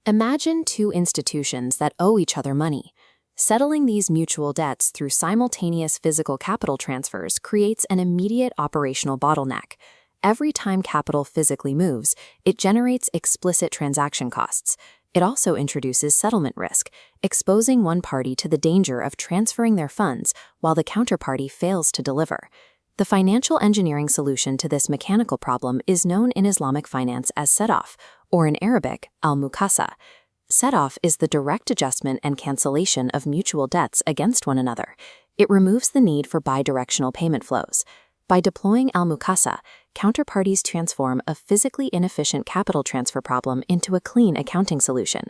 Imagine two institutions that owe each other money. Settling these mutual debts through simultaneous physical capital transfers creates an immediate operational bottleneck. Every time capital physically moves, it generates explicit transaction costs. It also introduces settlement risk, exposing one party to the danger of transferring their funds while the counterparty fails to deliver. The financial engineering solution to this mechanical problem is known in Islamic finance as set-off, or in Arabic, Al-Muqassah. Set-off is the direct adjustment and cancellation of mutual debts against one another. It removes the need for bidirectional payment flows. By deploying Al-Muqassah, counterparties transform a physically inefficient capital transfer problem into a clean accounting solution.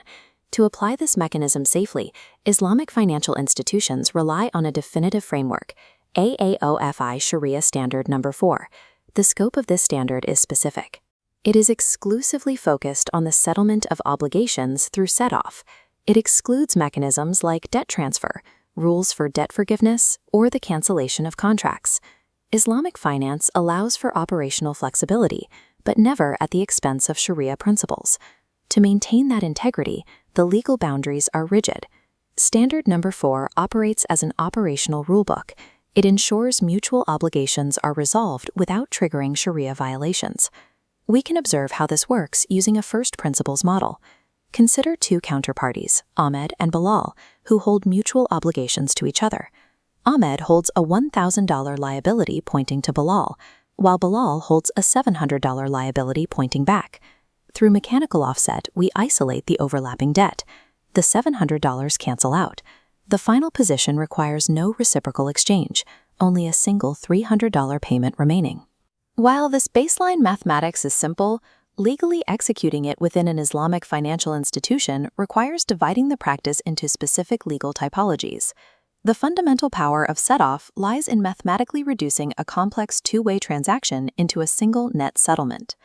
To apply this mechanism safely, Islamic financial institutions rely on a definitive framework, AAOIFI Shariah Standard No. 4. The scope of this standard is specific. It is exclusively focused on the settlement of obligations through set-off. It excludes mechanisms like debt transfer, rules for debt forgiveness, or the cancellation of contracts. Islamic finance allows for operational flexibility, but never at the expense of Sharia principles. To maintain that integrity, the legal boundaries are rigid. Standard No. 4 operates as an operational rulebook. It ensures mutual obligations are resolved without triggering Sharia violations. We can observe how this works using a first principles model. Consider two counterparties, Ahmed and Bilal, who hold mutual obligations to each other. Ahmed holds a $1,000 liability pointing to Bilal, while Bilal holds a $700 liability pointing back. Through mechanical offset, we isolate the overlapping debt. The $700 cancel out. The final position requires no reciprocal exchange, only a single $300 payment remaining. While this baseline mathematics is simple, legally executing it within an Islamic financial institution requires dividing the practice into specific legal typologies. The fundamental power of set-off lies in mathematically reducing a complex two-way transaction into a single net settlement.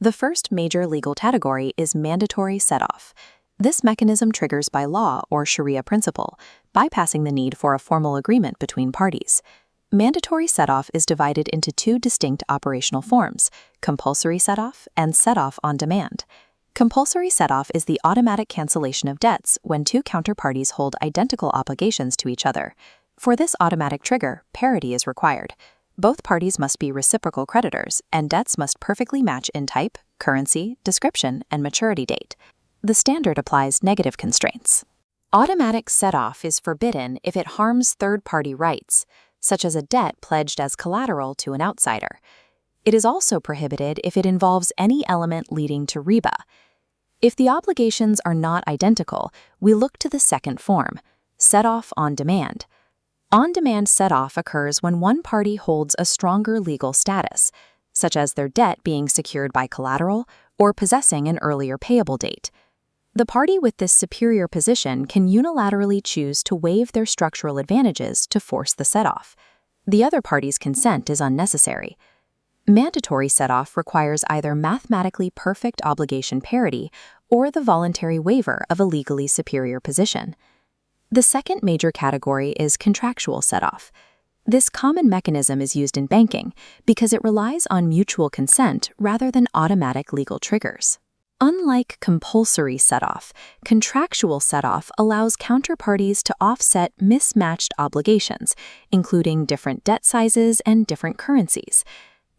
The first major legal category is mandatory set-off. This mechanism triggers by law or Sharia principle, bypassing the need for a formal agreement between parties. Mandatory set-off is divided into two distinct operational forms, compulsory set-off and set-off on demand. Compulsory set-off is the automatic cancellation of debts when two counterparties hold identical obligations to each other. For this automatic trigger, parity is required. Both parties must be reciprocal creditors, and debts must perfectly match in type, currency, description, and maturity date. The standard applies negative constraints. Automatic set-off is forbidden if it harms third-party rights, such as a debt pledged as collateral to an outsider. It is also prohibited if it involves any element leading to riba. If the obligations are not identical, we look to the second form, set-off on demand. On-demand set-off occurs when one party holds a stronger legal status, such as their debt being secured by collateral or possessing an earlier payable date. The party with this superior position can unilaterally choose to waive their structural advantages to force the set-off. The other party's consent is unnecessary. Mandatory set-off requires either mathematically perfect obligation parity or the voluntary waiver of a legally superior position. The second major category is contractual set-off. This common mechanism is used in banking because it relies on mutual consent rather than automatic legal triggers. Unlike compulsory set-off, contractual set-off allows counterparties to offset mismatched obligations, including different debt sizes and different currencies.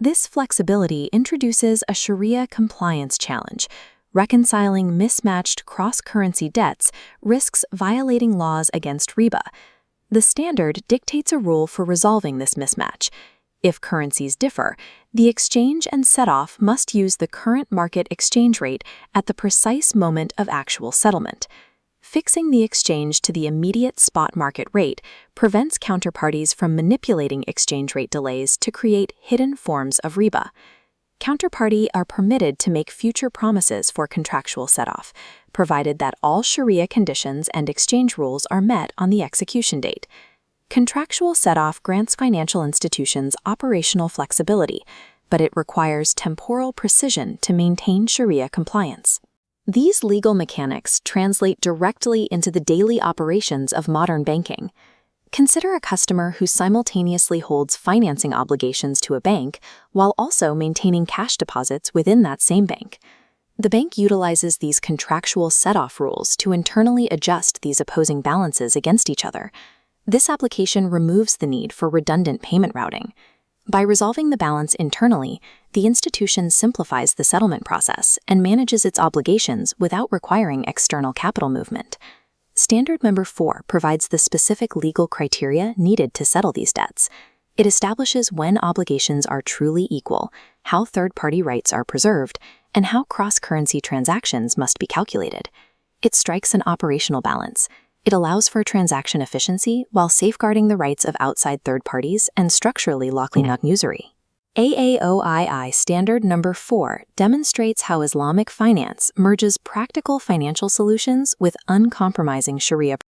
This flexibility introduces a Sharia compliance challenge. Reconciling mismatched cross-currency debts risks violating laws against riba. The standard dictates a rule for resolving this mismatch. If currencies differ, the exchange and set-off must use the current market exchange rate at the precise moment of actual settlement. Fixing the exchange to the immediate spot market rate prevents counterparties from manipulating exchange rate delays to create hidden forms of riba. Counterparty are permitted to make future promises for contractual set-off, provided that all Sharia conditions and exchange rules are met on the execution date. Contractual set-off grants financial institutions operational flexibility, but it requires temporal precision to maintain Sharia compliance. These legal mechanics translate directly into the daily operations of modern banking. Consider a customer who simultaneously holds financing obligations to a bank while also maintaining cash deposits within that same bank. The bank utilizes these contractual set-off rules to internally adjust these opposing balances against each other. This application removes the need for redundant payment routing. By resolving the balance internally, the institution simplifies the settlement process and manages its obligations without requiring external capital movement. Standard Member 4 provides the specific legal criteria needed to settle these debts. It establishes when obligations are truly equal, how third-party rights are preserved, and how cross-currency transactions must be calculated. It strikes an operational balance. It allows for transaction efficiency while safeguarding the rights of outside third parties and structurally locking out usury. AAOIFI Standard Number 4 demonstrates how Islamic finance merges practical financial solutions with uncompromising Shariah